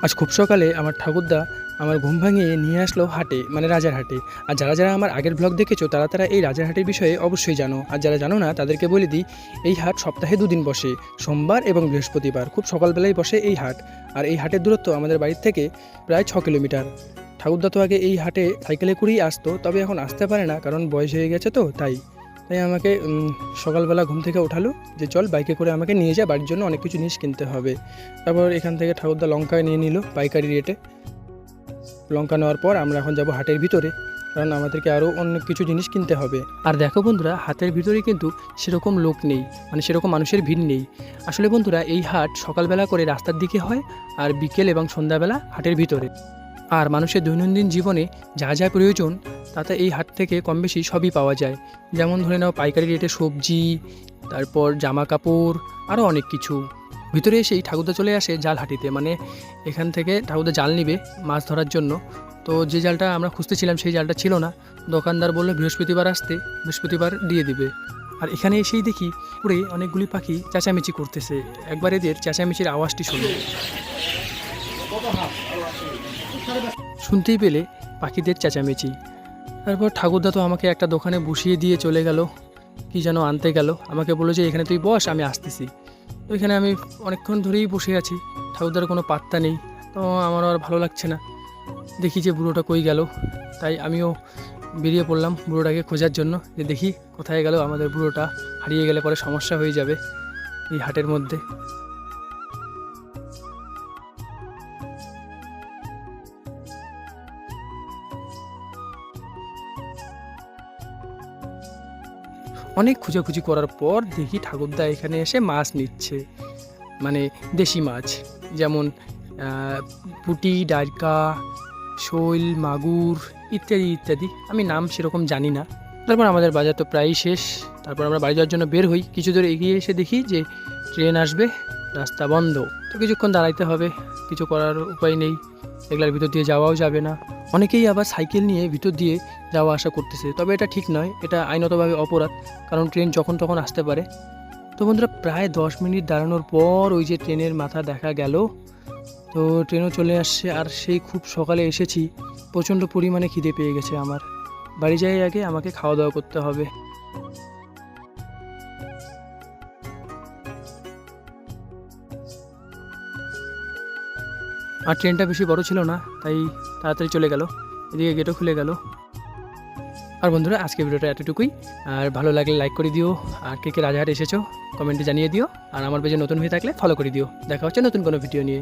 আজ খুব সকালে আমার ঠাকুরদা আমার ঘুম ভাঙিয়ে নিয়ে আসলো হাটে, মানে রাজারহাটে। আর যারা যারা আমার আগের ব্লগ দেখেছো তারা এই রাজারহাটের বিষয়ে অবশ্যই জানো, আর যারা জানো না তাদেরকে বলে দিই, এই হাট সপ্তাহে দুদিন বসে, সোমবার এবং বৃহস্পতিবার। খুব সকালবেলায় বসে এই হাট। আর এই হাটের দূরত্ব আমাদের বাড়ির থেকে প্রায় 6 কিলোমিটার। ঠাকুরদা তো আগে এই হাটে সাইকেলে করেই আসতো, তবে এখন আসতে পারে না কারণ বয়স হয়ে গেছে, তো তাই আমাকে সকালবেলা ঘুম থেকে ওঠালো যে চল বাইকে করে আমাকে নিয়ে যা, বাড়ির জন্য অনেক কিছু জিনিস কিনতে হবে। তারপর এখান থেকে ঠাকুরদা লঙ্কা নিয়ে নিল পাইকারি রেটে। লঙ্কা নেওয়ার পর আমরা এখন যাব হাটের ভিতরে, কারণ আমাদেরকে আরও অনেক কিছু জিনিস কিনতে হবে। আর দেখো বন্ধুরা, হাটের ভিতরে কিন্তু সেরকম লোক নেই, মানে সেরকম মানুষের ভিড় নেই। আসলে বন্ধুরা, এই হাট সকালবেলা করে রাস্তার দিকে হয়, আর বিকেল এবং সন্ধ্যাবেলা হাটের ভিতরে। আর মানুষের দৈনন্দিন জীবনে যা যা প্রয়োজন তাতে এই হাট থেকে কম বেশি সবই পাওয়া যায়। যেমন ধরে নাও পাইকারি রেটে সবজি, তারপর জামা কাপড়, আরও অনেক কিছু। ভিতরে এসেই ঠাকুরদা চলে আসে জাল হাঁটিতে, মানে এখান থেকে ঠাকুরদা জাল নিবে মাছ ধরার জন্য। তো যে জালটা আমরা খুঁজতেছিলাম সেই জালটা ছিল না। দোকানদার বললো বৃহস্পতিবার আসতে, বৃহস্পতিবার দিয়ে দিবে। আর এখানে এসেই দেখি পুরে অনেকগুলি পাখি চেঁচামেচি করতেছে। একবার এদের চেঁচামেচির আওয়াজটি শুনে শুনতেই পেলে পাখিদের চেঁচামেচি। তারপর ঠাকুরদা তো আমাকে একটা দোকানে বসিয়ে দিয়ে চলে গেল, কি যেন আনতে গেল। আমাকে বললো যে এখানে তুই বস, আমি আসতেছি। তো এখানে আমি অনেকক্ষণ ধরেই বসে আছি, ঠাকুরদার কোনো পাত্তা নেই। তো আমারও আর ভালো লাগছে না, দেখি যে বুড়োটা কই গেল। তাই আমিও বেরিয়ে পড়লাম বুড়োটাকে খোঁজার জন্য, যে দেখি কোথায় গেল আমাদের বুড়োটা। হারিয়ে গেলে পরে সমস্যা হয়ে যাবে এই হাটের মধ্যে। অনেক খোঁজাখুঁজি করার পর দেখি ঠাকুরদা এখানে এসে মাছ নিচ্ছে, মানে দেশি মাছ, যেমন পুঁটি, ডাইকা, শৈল, মাগুর ইত্যাদি ইত্যাদি। আমি নাম সেরকম জানি না। তারপর আমাদের বাজার তো প্রায়ই শেষ। তারপর আমরা বাড়ি যাওয়ার জন্য বের হই। কিছু দূর এগিয়ে এসে দেখি যে ট্রেন আসবে, রাস্তা বন্ধ। তো কিছুক্ষণ দাঁড়াইতে হবে, কিছু করার উপায় নেই। এগুলার ভিতর দিয়ে যাওয়াও যাবে না। অনেকেই আবার সাইকেল নিয়ে ভিতর দিয়ে যাওয়া আসা করতেছে, তবে এটা ঠিক নয়, এটা আইনতভাবে অপরাধ, কারণ ট্রেন যখন তখন আসতে পারে। তো বন্ধুরা, প্রায় 10 মিনিট দাঁড়ানোর পর ওই যে ট্রেনের মাথা দেখা গেল। তো ট্রেনও চলে আসছে, আর সেই খুব সকালে এসেছি, প্রচণ্ড পরিমাণে খিদে পেয়ে গেছে আমার। বাড়ি যাই আগে আমাকে খাওয়া দাওয়া করতে হবে। আর ট্রেনটা বেশি বড় ছিল না, তাই তাড়াতাড়ি চলে গেল। এদিকে গেটও খুলে গেল। আর বন্ধুরা, আজকে ভিডিওটা এতটুকুই। আর ভালো লাগলে লাইক করে দিও, আর কে কে রাজারহাট এসেছো কমেন্টে জানিয়ে দিও, আর আমার পেজে নতুন হয়ে থাকলে ফলো করে দিও। দেখা হচ্ছে নতুন কোনো ভিডিও নিয়ে।